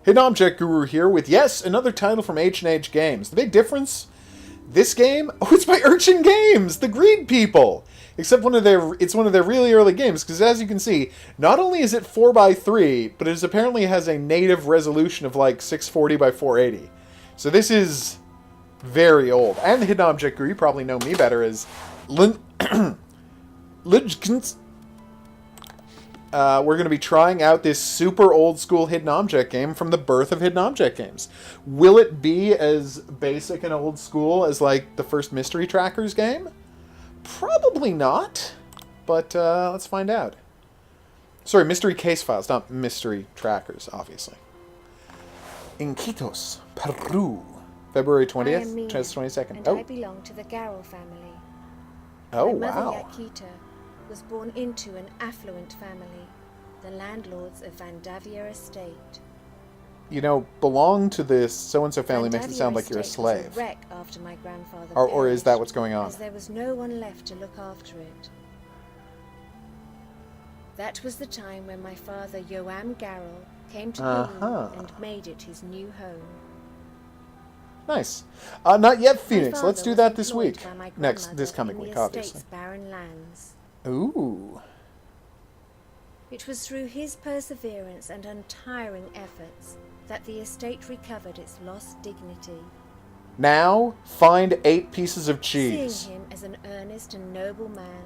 Hidden Object Guru here with, yes, another title from H&H Games. The big difference, this game, oh, it's by Urchin Games, the green people. Except it's one of their really early games, because as you can see, not only is it 4x3, but it apparently has a native resolution of like 640 by 480. So this is very old. And the Hidden Object Guru, you probably know me better as Lidgkins. We're going to be trying out this super old school hidden object game from the birth of hidden object games. Will it be as basic and old school as like the first Mystery Trackers game? Probably not, but let's find out. Sorry, Mystery Case Files, not Mystery Trackers, obviously. In Quitos, Peru, February 20th, 22nd. And I belong to the Garrel family. Oh, My mother, wow. Yakita, was born into an affluent family, the landlords of Vandavia Estate. You know, belong to this so-and-so family makes it sound like you're a Estate was slave. a wreck after my grandfather Or is that perished, what's going on? as there was no one left to look after it. That was the time when my father, Yoam Garrel, came to Peru and made it his new home. Nice. Not yet, My Phoenix. father Let's do was that this employed week. by my This coming grandmother in week, the obviously. estate's barren lands. Ooh. It was through his perseverance and untiring efforts that the estate recovered its lost dignity. Now, find 8 pieces of cheese. Seeing him as an earnest and noble man,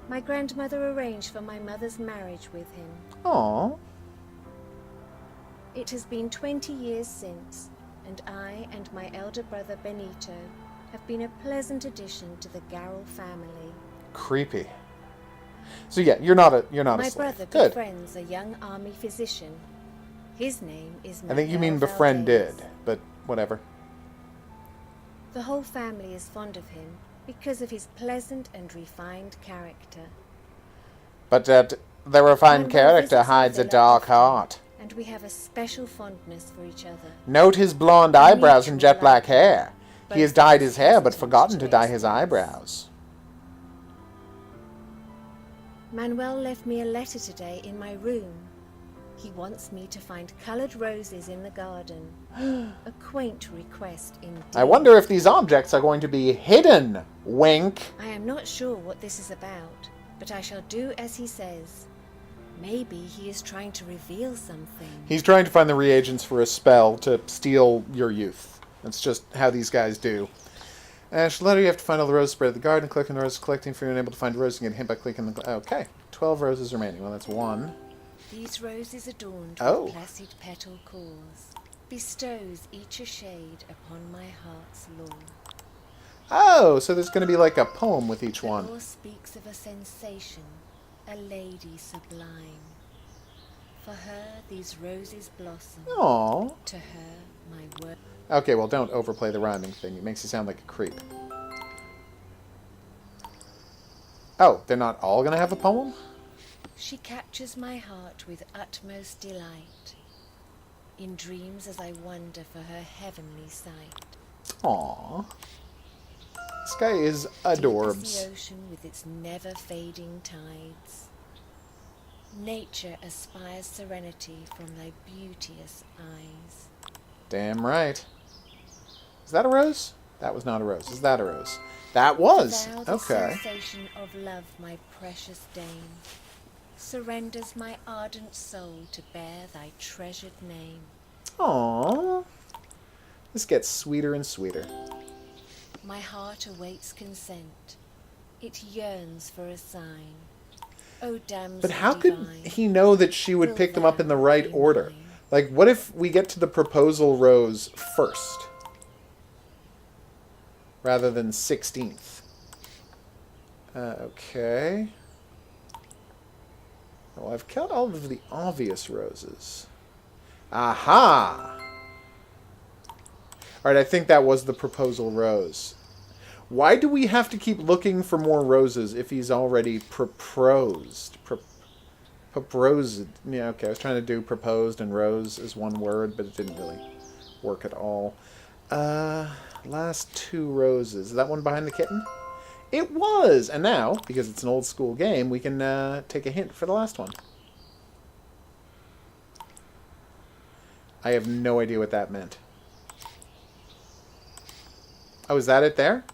my grandmother arranged for my mother's marriage with him. Aww. It has been 20 years since, and I and my elder brother Benito have been a pleasant addition to the Garrel family. Creepy. So yeah, you're not a My slave. brother Good. befriends a young army physician. His name is I think you Miguel mean befriended, Valdez. but whatever. The whole family is fond of him because of his pleasant and refined character. But the refined Manuel character visits hides a Villa dark often, heart. And we have a special fondness for each other. Note his blonde eyebrows and jet black hair. He has Both dyed his hair, but pleasant forgotten to to dye his experience. eyebrows. Manuel left me a letter today in my room. He wants me to find colored roses in the garden. A quaint request indeed. I wonder if these objects are going to be hidden. Wink. I am not sure what this is about, but I shall do as he says. Maybe he is trying to reveal something. He's trying to find the reagents for a spell to steal your youth. That's just how these guys do. Letter, you have to find all the roses spread in the garden. Click on the roses collecting. If you're unable to find a rose, you get hit by clicking the... Okay. 12 roses remaining. Well, that's 1. These roses adorned Oh. with placid petal cores bestows each a shade upon my heart's law. Oh, so there's going to be like a poem with each The one. law speaks of a sensation, a lady sublime. For her these roses blossom. Aww. To her my word. Okay, well, don't overplay the rhyming thing. It makes you sound like a creep. Oh, they're not all going to have a poem? She captures my heart with utmost delight. In dreams as I wonder for her heavenly sight. Aww. This guy is Deep as adorbs. the ocean with its never-fading tides. Nature aspires serenity from thy beauteous eyes. Damn right. Is that a rose? That was not a rose. Is that a rose? That was. Thou the Okay. sensation of love, my precious dame, surrenders my ardent soul to bear thy treasured name. Aww. This gets sweeter and sweeter. My heart awaits consent. It yearns for a sign. O damsel But how could divine, he know that she would will pick them up in the thou right be order? mine? Like, what if we get to the proposal rose first? Rather than 16th. Okay. Well, I've killed all of the obvious roses. Aha! Alright, I think that was the proposal rose. Why do we have to keep looking for more roses if he's already proposed? Proposed. Yeah, okay, I was trying to do proposed and rose as one word, but it didn't really work at all. Last 2 roses. Is that one behind the kitten? It was! And now, because it's an old school game, we can take a hint for the last one. I have no idea what that meant. Oh, is that it there?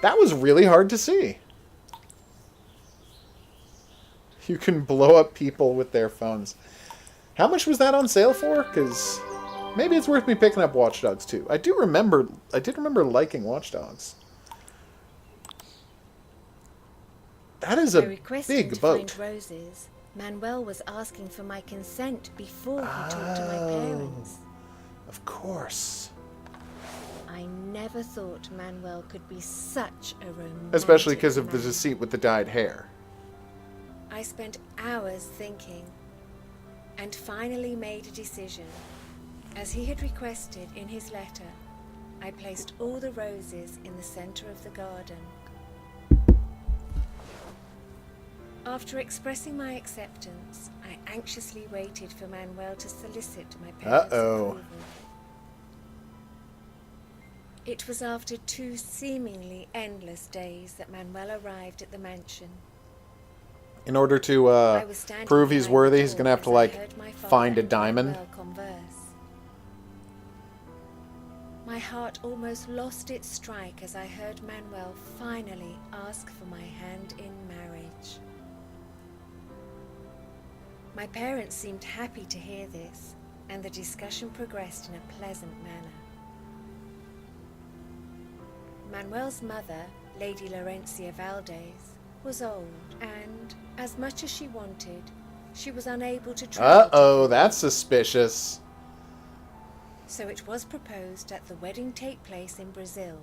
That was really hard to see. You can blow up people with their phones. How much was that on sale for? Because maybe it's worth me picking up Watch Dogs 2. I did remember liking Watch Dogs. That is a big boat. Find roses, Manuel was asking for my consent before he talked to my parents. Of course. I never thought Manuel could be such a romantic Especially because of the man. deceit with the dyed hair. I spent hours thinking and finally made a decision. As he had requested in his letter, I placed all the roses in the center of the garden. After expressing my acceptance, I anxiously waited for Manuel to solicit my parents' approval. It was after 2 seemingly endless days that Manuel arrived at the mansion. In order to prove he's worthy, he's going to have to, like, find a diamond. My heart almost lost its strike as I heard Manuel finally ask for my hand in marriage. My parents seemed happy to hear this, and the discussion progressed in a pleasant manner. Manuel's mother, Lady Laurencia Valdez, was old, and as much as she wanted, she was unable to travel. Uh-oh, that's suspicious. So it was proposed that the wedding take place in Brazil.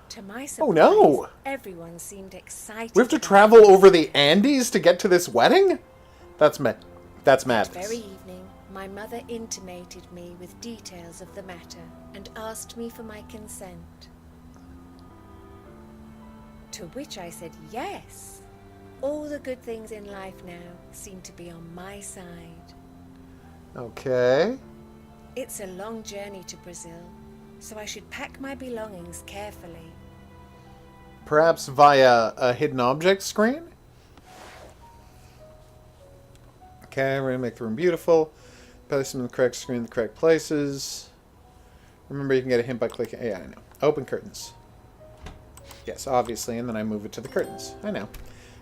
To my surprise, oh no! Everyone seemed excited. We have to travel over the Andes to get to this wedding? That's madness. That very evening, my mother intimated me with details of the matter and asked me for my consent. To which I said yes. All the good things in life now seem to be on my side. Okay. It's a long journey to Brazil, so I should pack my belongings carefully. Perhaps via a hidden object screen? Okay, we're going to make the room beautiful. Place them in the correct screen in the correct places. Remember, you can get a hint by clicking... Yeah, I know. Open curtains. Yes, obviously, and then I move it to the curtains. I know.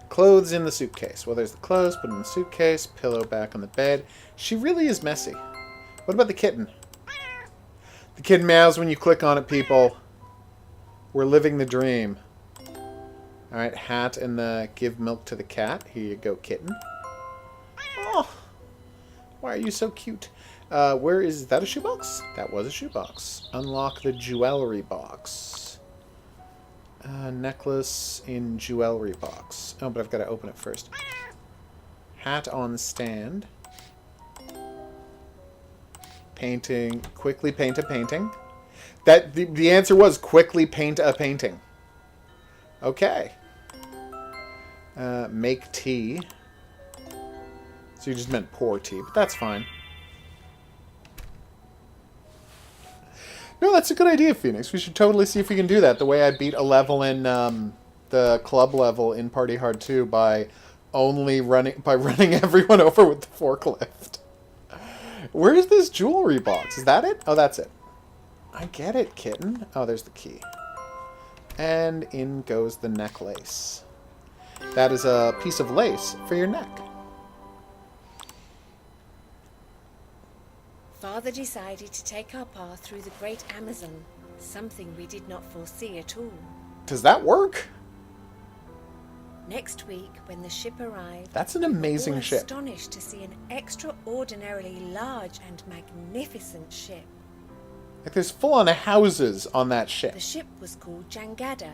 Clothes in the suitcase. Well, there's the clothes, put in the suitcase, pillow back on the bed. She really is messy. What about the kitten? The kitten meows when you click on it, people. We're living the dream. Alright, hat and the give milk to the cat. Here you go, kitten. Oh, why are you so cute? Where is that? A shoebox? That was a shoebox. Unlock the jewelry box. Necklace in jewelry box. Oh, but I've got to open it first. Hat on stand. Painting. Quickly paint a painting. That the answer was quickly paint a painting. Okay. Make tea. So you just meant pour tea, but that's fine. No, that's a good idea, Phoenix. We should totally see if we can do that. The way I beat a level in the club level in Party Hard 2 by only running everyone over with the forklift. Where is this jewelry box? Is that it? Oh, that's it. I get it, kitten. Oh, there's the key. And in goes the necklace. That is a piece of lace for your neck. Father decided to take our path through the great Amazon, something we did not foresee at all. Does that work? Next week, when the ship arrived, that's an amazing we were ship. Astonished to see an extraordinarily large and magnificent ship. Like there's full-on houses on that ship. The ship was called Jangada,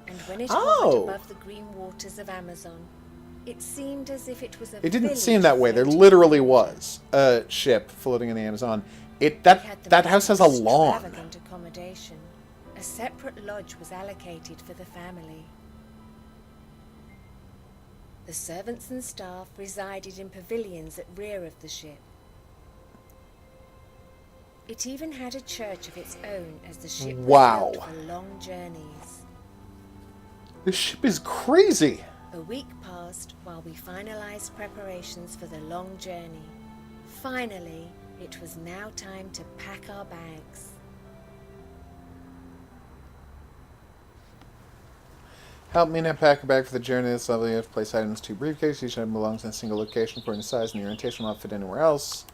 and when it hovered above the green waters of Amazon, it seemed as if it was a It didn't village seem that way. There floating literally in was a ship floating in the Amazon. That house has a lawn. Extravagant accommodation. A separate lodge was allocated for the family. The servants and staff resided in pavilions at rear of the ship. It even had a church of its own as the ship was built for long journeys. This ship is crazy. A week passed while we finalized preparations for the long journey. Finally, It was now time to pack our bags. Help me now pack a bag for the journey. This level you have to place items to briefcase. Each item belongs in a single location according to size and the orientation will not fit anywhere else.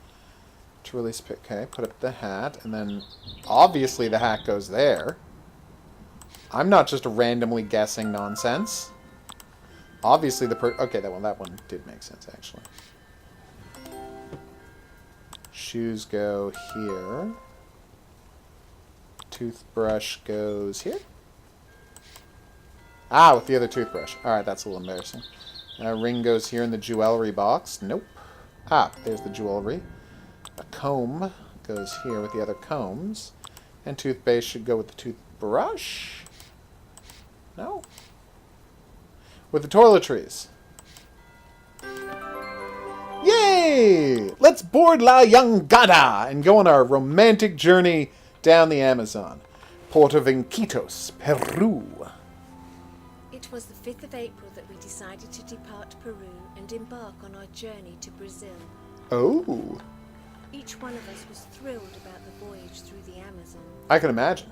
To release pick. Okay, put up the hat, and then obviously the hat goes there. I'm not just randomly guessing nonsense. Obviously okay, that one did make sense actually. Shoes go here. Toothbrush goes here. Ah, with the other toothbrush. Alright, that's a little embarrassing. Ring goes here in the jewelry box. Nope. Ah, there's the jewelry. A comb goes here with the other combs. And toothpaste should go with the toothbrush. No? With the toiletries. Yay! Let's board La Jangada and go on our romantic journey down the Amazon. Port of Iquitos, Peru. It was the 5th of April that we decided to depart Peru and embark on our journey to Brazil. Oh. Each one of us was thrilled about the voyage through the Amazon. I can imagine.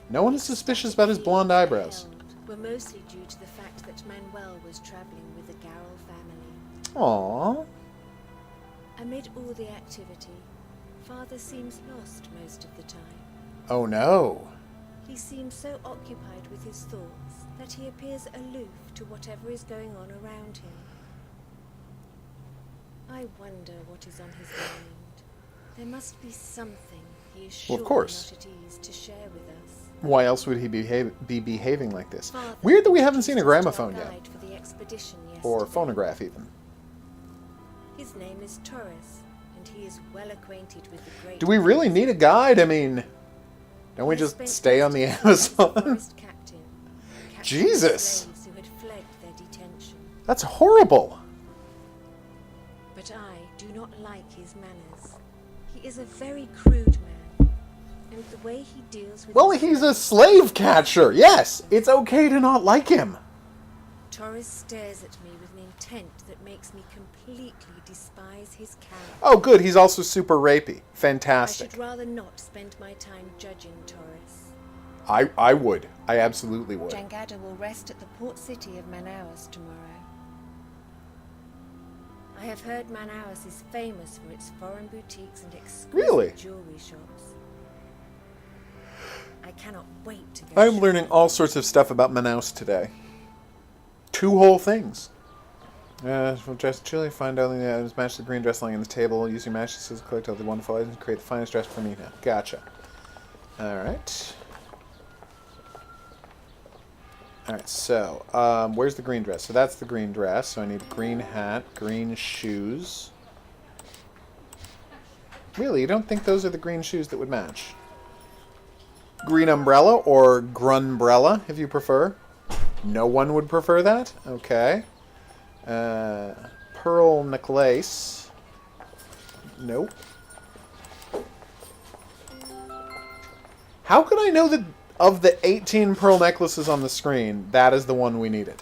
No one is suspicious about his blonde eyebrows. Were mostly due to the fact that Manuel was traveling with the Garrel family. Aww. Amid all the activity, Father seems lost most of the time. Oh no. He seems so occupied with his thoughts that he appears aloof to whatever is going on around him. I wonder what is on his mind. There must be something he is surely not at ease to share with us. Why else would he be behaving like this? Father, weird that we haven't seen a gramophone yet. for the expedition Or yesterday. phonograph even. His name is Torres, and he is well acquainted with the great... Do we really need a guide? I mean, don't we just stay on the Amazon? Jesus! Who had fled their detention. That's horrible. But I do not like his manners. He is a very crude man, and the way he deals with... Well, he's a slave catcher. Yes, it's okay to not like him. Torres stares at me with an intent that makes me completely despise his character. Oh, good. He's also super rapey. Fantastic. I should rather not spend my time judging Torres. I would. I absolutely would. Jangada will rest at the port city of Manaus tomorrow. I have heard Manaus is famous for its foreign boutiques and exquisite jewelry shops. I cannot wait to go. I'm learning all sorts of stuff about Manaus today. 2 whole things. From dress chili, find out the items match the green dress lying on the table. Use your mattresses to collect all the wonderful items and create the finest dress for me now. Gotcha. Alright. Alright, so, where's the green dress? So that's the green dress. So I need green hat, green shoes. Really, you don't think those are the green shoes that would match? Green umbrella or grunbrella, if you prefer. No one would prefer that? Okay. Pearl necklace. Nope. How could I know that of the 18 pearl necklaces on the screen, that is the one we needed?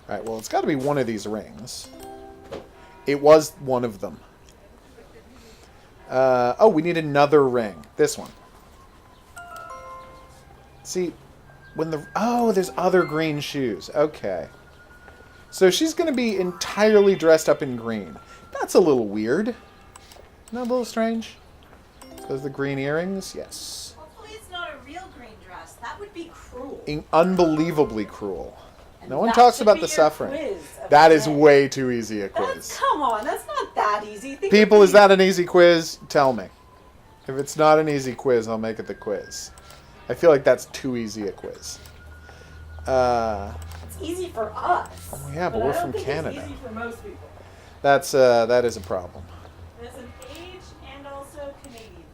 Alright, well, it's got to be one of these rings. It was one of them. Oh, we need another ring. This one. See, when the... Oh, there's other green shoes. Okay. So she's going to be entirely dressed up in green. That's a little weird. Not a little strange? Those are the green earrings? Yes. Hopefully it's not a real green dress. That would be cruel. Unbelievably cruel. And no one talks about the suffering. That is way too easy a quiz. Come on, that's not that easy. People, is that an easy quiz? Tell me. If it's not an easy quiz, I'll make it the quiz. I feel like that's too easy a quiz. It's easy for us. Oh yeah, but we're from Canada. It's easy for most people. That is a problem. It's an age and also Canadian thing.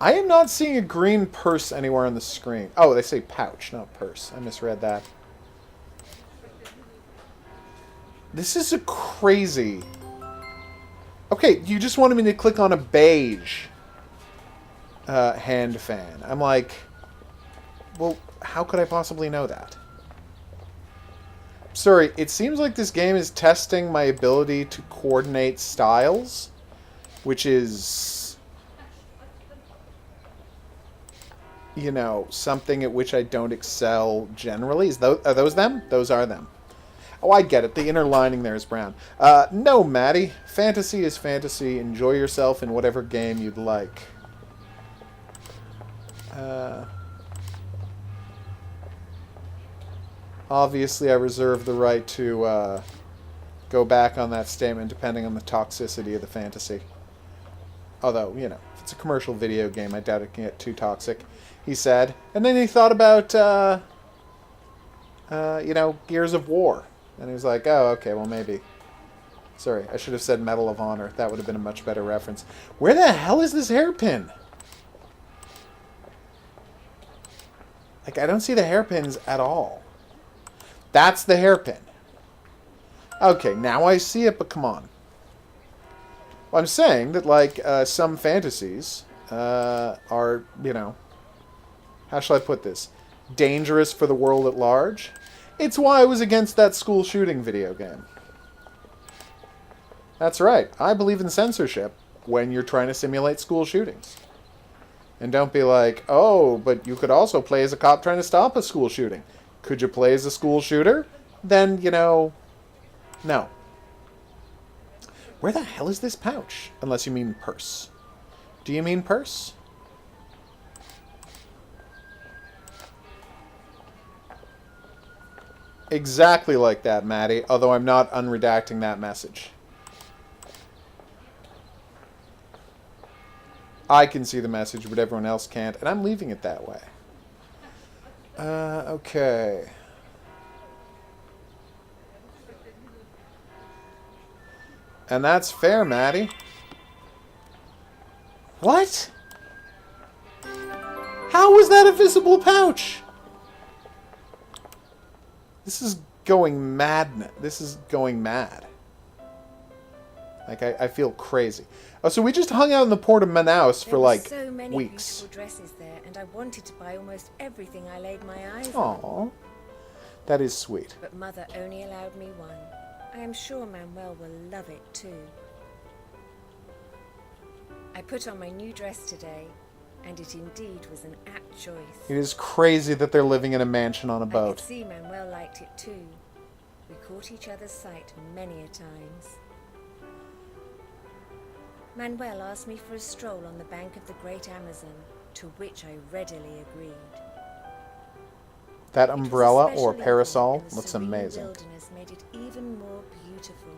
I am not seeing a green purse anywhere on the screen. Oh, they say pouch, not purse. I misread that. This is a crazy... Okay, you just wanted me to click on a beige hand fan. I'm like, well, how could I possibly know that? Sorry, it seems like this game is testing my ability to coordinate styles, which is, you know, something at which I don't excel generally. Are those them? Those are them. Oh, I get it. The inner lining there is brown. No, Maddie. Fantasy is fantasy. Enjoy yourself in whatever game you'd like. Obviously, I reserve the right to go back on that statement depending on the toxicity of the fantasy. Although, you know, if it's a commercial video game, I doubt it can get too toxic, he said. And then he thought about, you know, Gears of War. And he was like, oh, okay, well, maybe. Sorry, I should have said Medal of Honor. That would have been a much better reference. Where the hell is this hairpin? Like, I don't see the hairpins at all. That's the hairpin. Okay, now I see it, but come on. Well, I'm saying that, like, some fantasies are, you know, how shall I put this? Dangerous for the world at large. It's why I was against that school shooting video game. That's right. I believe in censorship when you're trying to simulate school shootings. And don't be like, oh, but you could also play as a cop trying to stop a school shooting. Could you play as a school shooter? Then, you know, no. Where the hell is this pouch? Unless you mean purse. Do you mean purse? Exactly like that, Maddie, although I'm not unredacting that message. I can see the message, but everyone else can't, and I'm leaving it that way. Okay. And that's fair, Maddie. What? How was that a visible pouch? This is going mad. This is going mad. Like, I feel crazy. Oh, so we just hung out in the port of Manaus for, like, so many weeks. beautiful dresses there, and I wanted to buy almost everything I laid my eyes Aww. on. That is sweet. But Mother only allowed me one. I am sure Manuel will love it too. I put on my new dress today, and it indeed was an apt choice. It is crazy that they're living in a mansion on a I boat. could see Manuel liked it too. We caught each other's sight many a times. Manuel asked me for a stroll on the bank of the great Amazon, to which I readily agreed. That umbrella It was a or special parasol evening, and the looks serene amazing. Wilderness made it even more beautiful.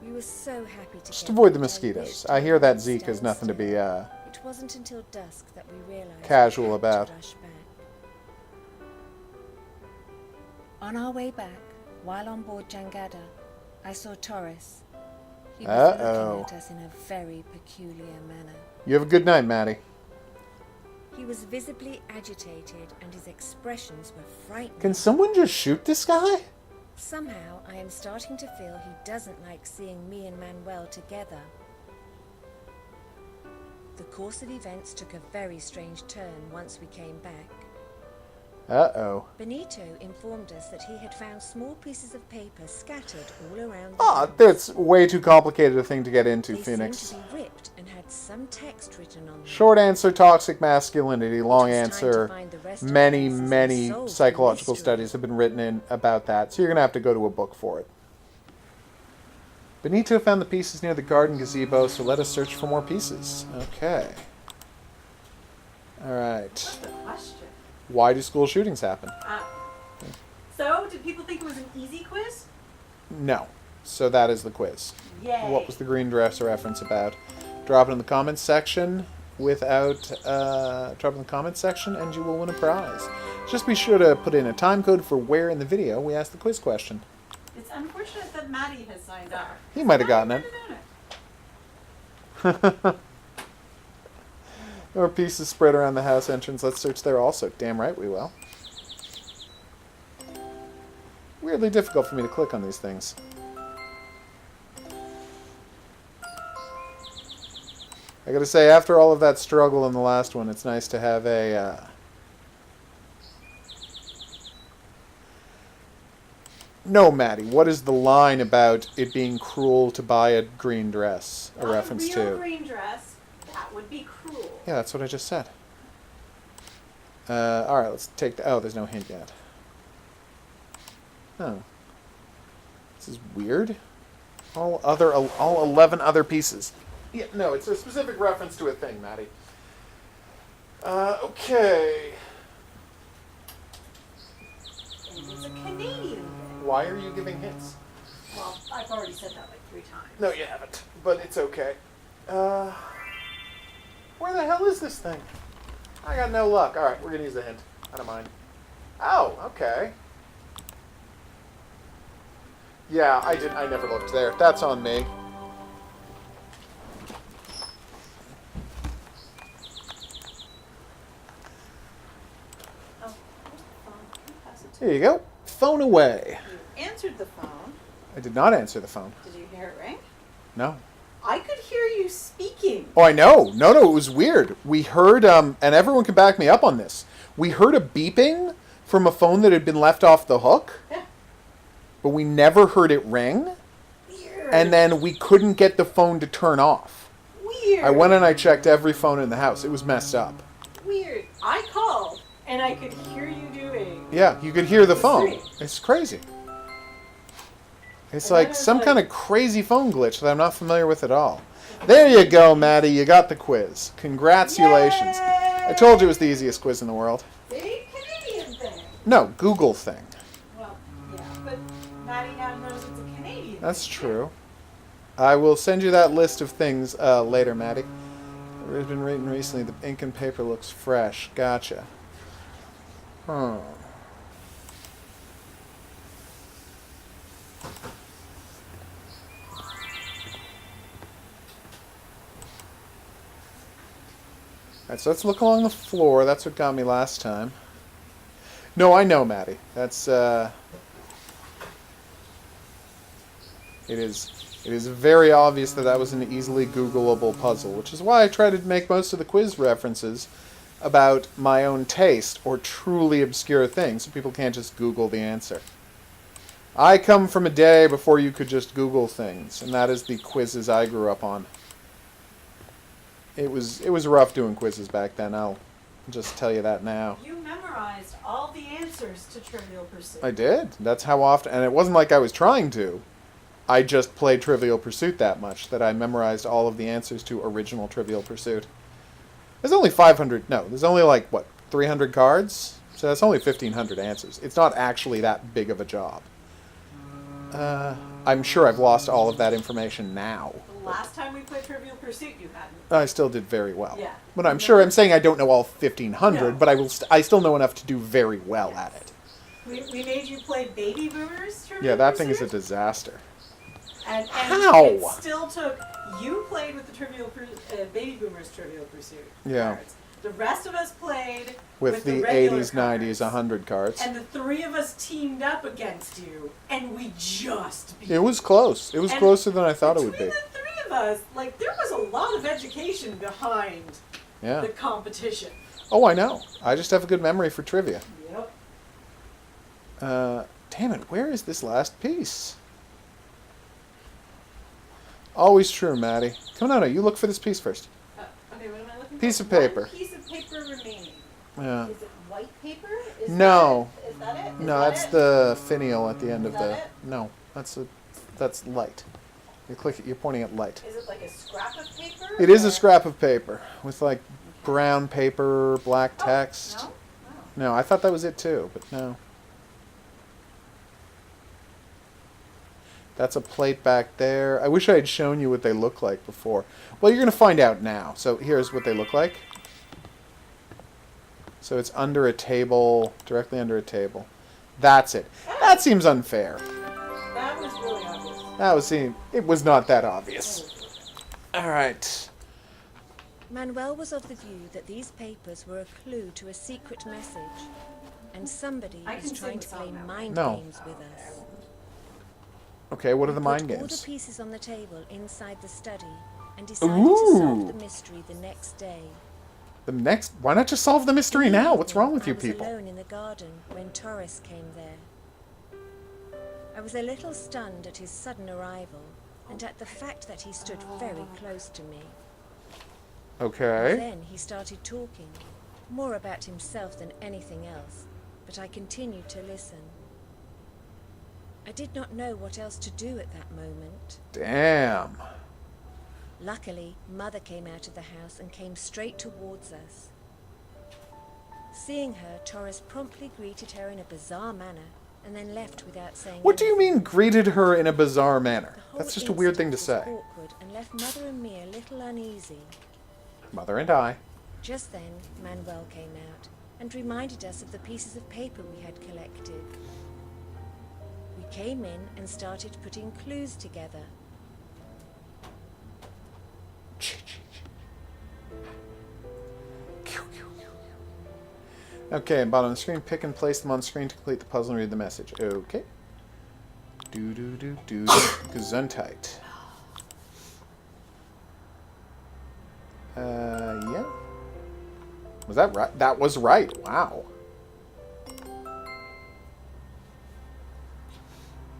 We were so happy to Just get avoid the there, mosquitoes. wished I hear that could Zika has stand nothing to be still. It wasn't until dusk that we realized casual we had about. to rush back. On our way back, while on board Jangada, I saw Torres. He was looking at us in a very peculiar manner. You have a good night, Maddie. He was visibly agitated, and his expressions were frightening. Can someone just shoot this guy? Somehow, I am starting to feel he doesn't like seeing me and Manuel together. The course of events took a very strange turn once we came back. Uh-oh. Benito informed us that he had found small pieces of paper scattered all around the Ah, house. that's way too complicated a thing to get into, They Phoenix. seemed to be ripped and had some text written on them. Short answer, toxic masculinity. Long It was time to answer, find the rest of the many, pieces and many solve the psychological mystery. studies have been written in about that, so you're going to have to go to a book for it. Benito found the pieces near the garden gazebo, so let us search for more pieces. Okay. Alright. What's the question? Why do school shootings happen? So, did people think it was an easy quiz? No. So that is the quiz. Yay. What was the green dress reference about? Drop it in the comments section drop it in the comments section and you will win a prize. Just be sure to put in a time code for where in the video we asked the quiz question. It's unfortunate that Maddie has signed up. He might have gotten it. There are pieces spread around the house entrance. Let's search there also. Damn right we will. Weirdly difficult for me to click on these things. I gotta say, after all of that struggle in the last one, it's nice to have a No, Maddie. What is the line about it being cruel to buy a green dress a Not reference a real to? green dress. That would be cruel. Yeah, that's what I just said. Alright, let's take the... Oh, there's no hint yet. Oh. This is weird. All 11 other pieces. Yeah, no, it's a specific reference to a thing, Maddie. Okay. It's a Canadian thing. Why are you giving hints? Well, I've already said that like 3 times. No, you haven't. But it's okay. Where the hell is this thing? I got no luck. Alright, we're gonna use a hint. I don't mind. Oh, okay. Yeah, I never looked there. That's on me. Oh, here's the phone. Can you pass it to Here you go. Phone away. You answered the phone. I did not answer the phone. Did you hear it ring? No. I could hear you speaking. Oh, I know. No, it was weird. We heard, and everyone can back me up on this. We heard a beeping from a phone that had been left off the hook, Yeah. but we never heard it ring, Weird. and then we couldn't get the phone to turn off. Weird. I went and I checked every phone in the house. It was messed up. Weird. I called, and I could hear you doing. Yeah, you could hear the The phone. stream. It's crazy. It's And then like it was some like- kind of crazy phone glitch that I'm not familiar with at all. There you go, Maddie. You got the quiz. Congratulations. I told you it was the easiest quiz in the world. See? Canadian thing. No, Google thing. Well, yeah, but Maddie now knows it's a Canadian That's thing. true. I will send you that list of things later, Maddie. I've been reading recently. The ink and paper looks fresh. Gotcha. Huh. Alright, so let's look along the floor. That's what got me last time. No, I know, Maddie. That's, It is very obvious that that was an easily Googleable puzzle, which is why I try to make most of the quiz references about my own taste or truly obscure things, so people can't just Google the answer. I come from a day before you could just Google things, and that is the quizzes I grew up on. It was rough doing quizzes back then, I'll just tell you that now. You memorized all the answers to Trivial Pursuit. I did. That's how often, and it wasn't like I was trying to. I just played Trivial Pursuit that much that I memorized all of the answers to original Trivial Pursuit. There's only 500, no, there's only like, what, 300 cards? So that's only 1,500 answers. It's not actually that big of a job. I'm sure I've lost all of that information now. The last time we played Trivial Pursuit, you hadn't. I still did very well. Yeah. But I'm saying I don't know all 1,500, No. but I still know enough to do very well at it. We made you play Baby Boomers Trivial Yeah, that thing is a Pursuit. disaster. And How? it still took. You played with the Baby Boomers Trivial Pursuit Yeah. cards. The rest of us played With the regular 80s, 90s, cards. 100 cards. And the 3 of us teamed up against you, and we just beat It was close. It was And closer than I thought it would between be. the 3 of us, like, there was a lot of education behind Yeah. the competition. Oh, I know. I just have a good memory for trivia. Yep. Damn it, where is this last piece? Always true, Maddie. Come on, no, you look for this piece first. Okay, what am I looking Piece for? of paper. One piece of paper remaining. Yeah. Is it white paper? Is No. That it? Is that it? Is No, that that's it? the finial at the end of Is the... that it? No, that's light. You're pointing at light. Is it like a scrap of paper? It is a or- scrap of paper with like brown paper, black Oh, text. No? Oh. No, I thought that was it too, but no. That's a plate back there. I wish I had shown you what they look like before. Well, you're going to find out now. So here's what they look like. So it's under a table, directly under a table. That's it. That seems unfair. That was really obvious. It was not that obvious. All right. Manuel was of the view that these papers were a clue to a secret message, and somebody I was can trying sing to the play song now. mind No. games with us. Okay, what are the We mind put all the games? pieces on the table inside the study and decided to solve Ooh. the mystery the next day. Why not just solve the mystery now? What's wrong with I you was people? alone in the garden when Torres came there. I was a little stunned at his sudden arrival and at the fact that he stood very close to me. Okay. And then he started talking, more about himself than anything else, but I continued to listen. I did not know what else to do at that moment. Damn. Luckily, Mother came out of the house and came straight towards us. Seeing her, Torres promptly greeted her in a bizarre manner and then left without saying What do you anything. mean greeted her in a bizarre manner? The whole That's just a weird thing to incident say. was awkward and left Mother and me a little uneasy. Mother and I. Just then, Manuel came out and reminded us of the pieces of paper we had collected. We came in and started putting clues together. Okay, bottom of the screen, pick and place them on screen to complete the puzzle and read the message. Okay. Gesundheit. Yeah. Was that right? That was right. Wow.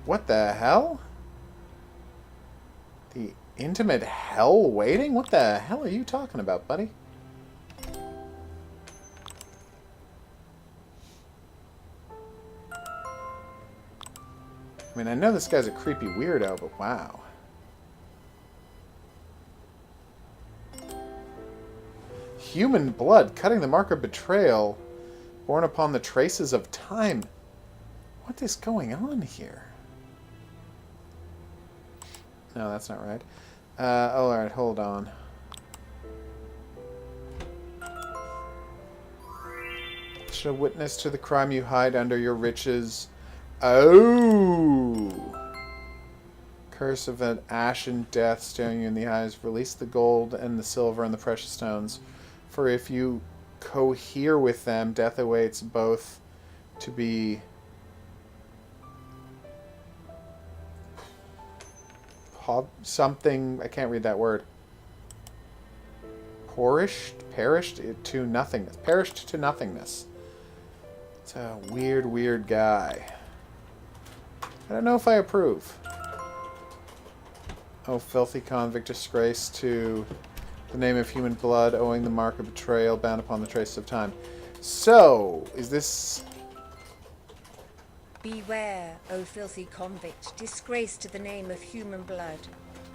What the hell? The intimate hell waiting? What the hell are you talking about, buddy? I mean, I know this guy's a creepy weirdo, but wow. Human blood, cutting the mark of betrayal, born upon the traces of time. What is going on here? No, that's not right. Oh, alright, hold on. Should a witness to the crime you hide under your riches. Oh! Curse of an ashen death staring you in the eyes. Release the gold and the silver and the precious stones. For if you cohere with them, death awaits both to be something. I can't read that word. Perished to nothingness. Perished to nothingness. It's a weird, weird guy. I don't know if I approve. Oh, filthy convict, disgrace to the name of human blood, owing the mark of betrayal, bound upon the traces of time. So, is this... Beware, O filthy convict, disgrace to the name of human blood,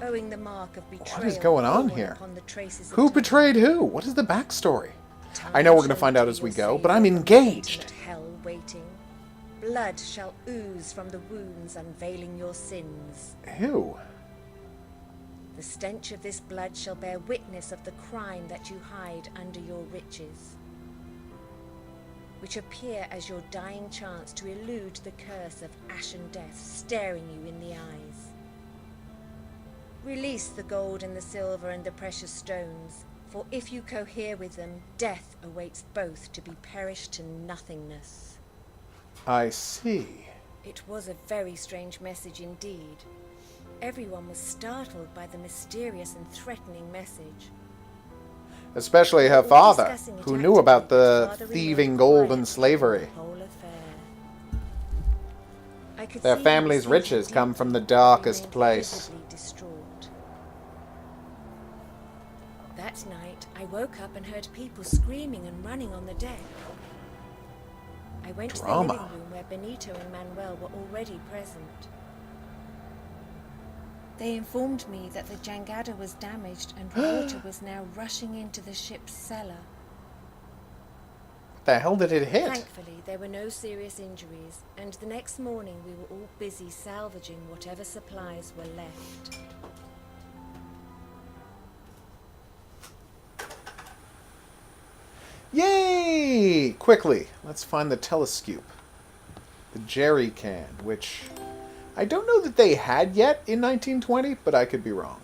owing the mark of betrayal. What is going on born here? upon the traces of Who time. betrayed who? What is the backstory? Time I know we're going to shall find out do as we your go, saviour but I'm from engaged. ultimate hell waiting. Blood shall ooze from the wounds unveiling your sins. Ew. The stench of this blood shall bear witness of the crime that you hide under your riches, which appear as your dying chance to elude the curse of ashen death staring you in the eyes. Release the gold and the silver and the precious stones, for if you cohere with them, death awaits both to be perished to nothingness. I see. It was a very strange message indeed. Everyone was startled by the mysterious and threatening message. Especially her All father, discussing it who knew about actively, the but Father thieving remained gold quiet and slavery. throughout the whole affair. I could Their see he family's was thinking riches come from the deeply, darkest remained place. visibly distraught. That night, I woke up and heard people screaming and running on the deck. I went to the Drama. living room where Benito and Manuel were already present. They informed me that the Jangada was damaged and water was now rushing into the ship's cellar. What the hell did it hit? Thankfully, there were no serious injuries, and the next morning we were all busy salvaging whatever supplies were left. Yay! Quickly, let's find the telescope. The jerry can, which I don't know that they had yet in 1920, but I could be wrong.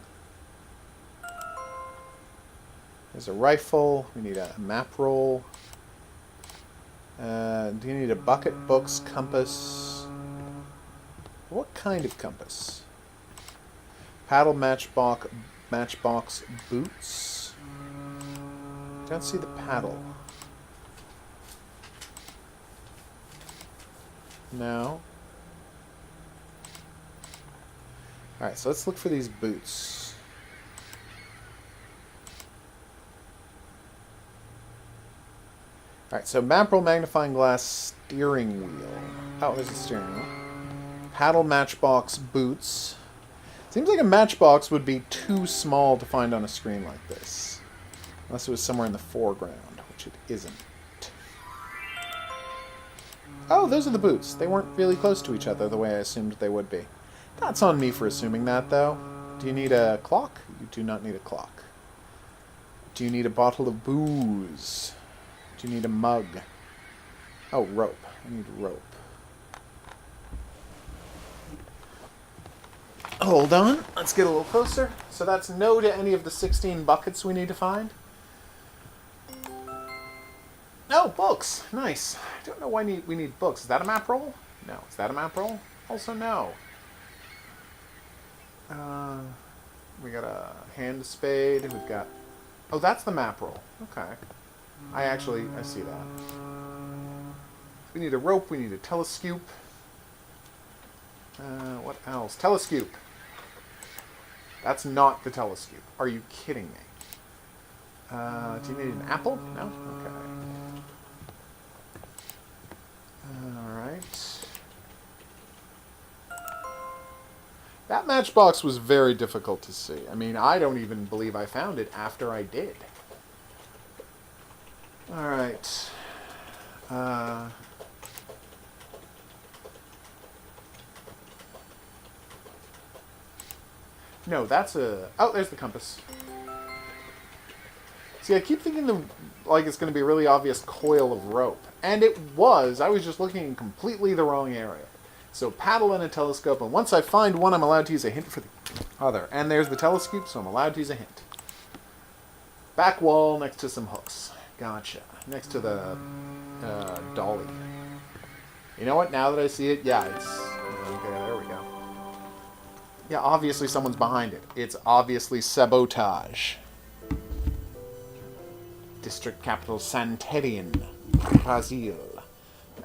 There's a rifle. We need a map roll. Do you need a bucket, books, compass? What kind of compass? Paddle, matchbox, boots. Don't see the paddle. No. Alright, so let's look for these boots. Alright, so map roll, magnifying glass, steering wheel. Oh, there's a steering wheel. Paddle, matchbox, boots. Seems like a matchbox would be too small to find on a screen like this. Unless it was somewhere in the foreground, which it isn't. Oh, those are the boots. They weren't really close to each other the way I assumed they would be. That's on me for assuming that, though. Do you need a clock? You do not need a clock. Do you need a bottle of booze? Do you need a mug? Oh, rope. I need rope. Hold on. Let's get a little closer. So that's no to any of the 16 buckets we need to find. Oh, books. Nice. I don't know why we need books. Is that a map roll? No. Is that a map roll? Also no. We got a hand spade. We've got... Oh, that's the map roll. Okay. I see that. We need a rope. We need a telescope. What else? Telescope. That's not the telescope. Are you kidding me? Do you need an apple? No? Okay. Alright. That matchbox was very difficult to see. I mean, I don't even believe I found it after I did. Alright. No, that's a... Oh, there's the compass. See, I keep thinking it's going to be a really obvious coil of rope. And it was. I was just looking in completely the wrong area. So paddle and a telescope, and once I find one, I'm allowed to use a hint for the other. And there's the telescope, so I'm allowed to use a hint. Back wall next to some hooks. Gotcha. Next to the dolly. You know what? Now that I see it, yeah, it's... Okay, there we go. Yeah, obviously someone's behind it. It's obviously sabotage. District capital Santerian, Brazil.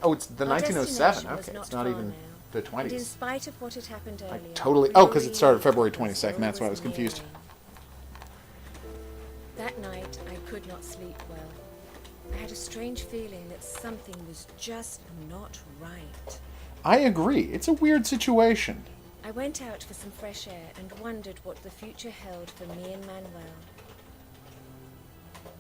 Oh, it's the 1907. Okay, it's not even the 20s. And in spite of what had happened earlier, Oh, because it started February 22nd. That's why I was confused. That night, I could not sleep well. I had a strange feeling that something was just not right. I agree. It's a weird situation. I went out for some fresh air and wondered what the future held for me and Manuel.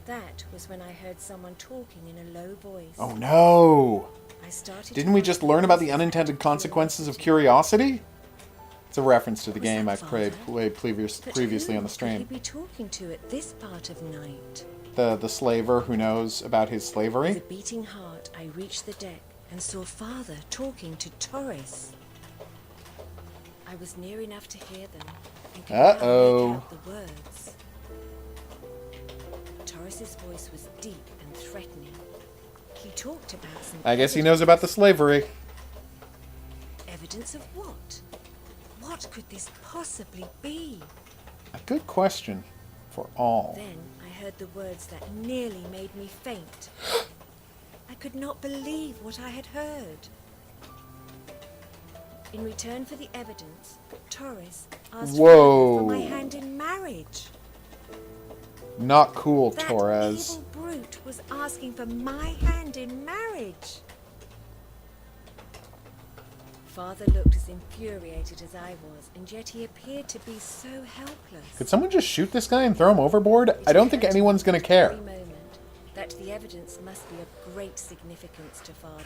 That was when I heard someone talking in a low voice. Oh no! I started. Didn't we just learn about the unintended consequences of curiosity? It's a reference to the game I've played previously on the stream. Could he be talking to at this part of night? The slaver who knows about his slavery? With a beating heart, I reached the deck and saw Father talking to Torres. I was near enough to hear them and could now make out the words. Torres's voice was deep and threatening. He talked about some... I guess he knows about the slavery. Evidence of what? What could this possibly be? A good question for all. Then I heard the words that nearly made me faint. I could not believe what I had heard. In return for the evidence, Torres asked for my hand in marriage. Not cool, that Torres. Evil brute was asking for my hand in marriage. Father looked as infuriated as I was, and yet he appeared to be so helpless. Could someone just shoot this guy and throw him overboard? I don't think anyone's going to care. Moment that the evidence must be of great significance to Father.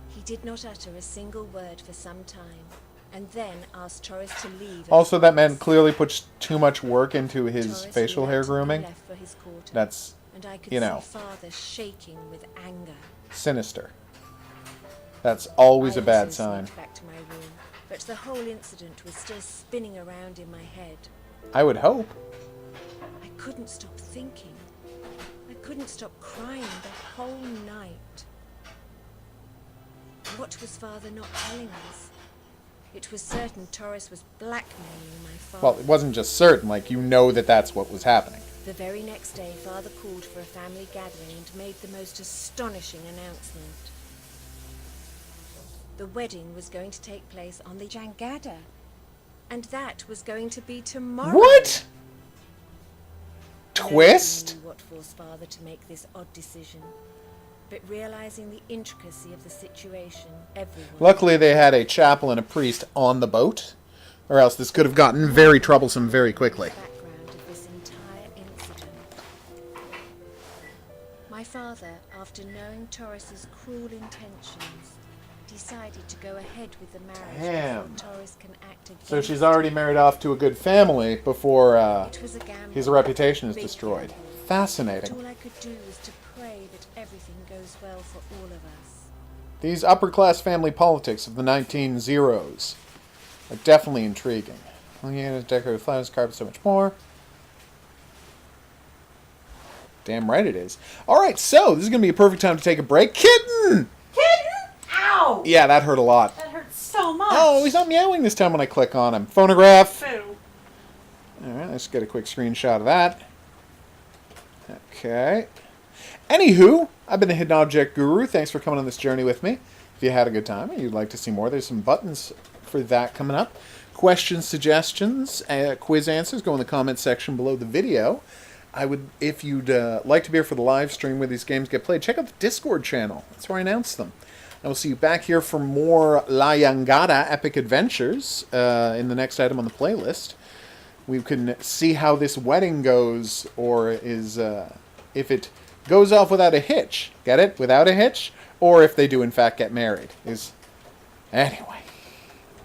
He did not utter a single word for some time, and then asked Torres to leave. Also, that man clearly puts too much work into his Torres facial hair grooming. left for his quarters, That's, and I could you know, see Father shaking with anger. sinister. That's always a I bad also sign. sneaked back to my room, but the whole incident was still spinning around in my head. I would hope. I couldn't stop thinking. I couldn't stop crying the whole night. What was Father not telling us? It was certain Torres was blackmailing my father. Well, it wasn't just certain, like, you know that that's what was happening. The very next day, Father called for a family gathering and made the most astonishing announcement. The wedding was going to take place on the Jangada. And that was going to be tomorrow. What? Nobody Twist? knew what forced Father to make this odd decision. But realizing the intricacy of the situation, everyone... Luckily, they had a chapel and a priest on the boat, or else this could have gotten very troublesome very quickly. ...background of this entire incident. My father, after knowing Taurus's cruel intentions, decided to go ahead with the marriage Damn. before Taurus can act against So she's already married off to a good family before It was a gamble, his reputation is big destroyed. gamble. But Fascinating. all I could do was to pray that everything goes well for all of us. These upper-class family politics of the 1900s are definitely intriguing. Looking at his decorative flowers, carpet, so much more. Damn right it is. Alright, so this is going to be a perfect time to take a break. Kitten! Ow! Yeah, that hurt a lot. That hurts so much. Oh, he's not meowing this time when I click on him. Phonograph. Boo. Alright, let's get a quick screenshot of that. Okay. Anywho, I've been the Hidden Object Guru. Thanks for coming on this journey with me. If you had a good time and you'd like to see more, there's some buttons for that coming up. Questions, suggestions, quiz answers, go in the comments section below the video. If you'd like to be here for the live stream where these games get played, check out the Discord channel. That's where I announce them. I will see you back here for more La Jangada Epic Adventures in the next item on the playlist. We can see how this wedding goes, or if it goes off without a hitch. Get it? Without a hitch? Or if they do in fact get married. Anyway,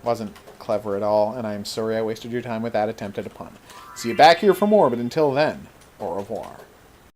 wasn't clever at all, and I am sorry I wasted your time with that attempt at a pun. See you back here for more, but until then, au revoir.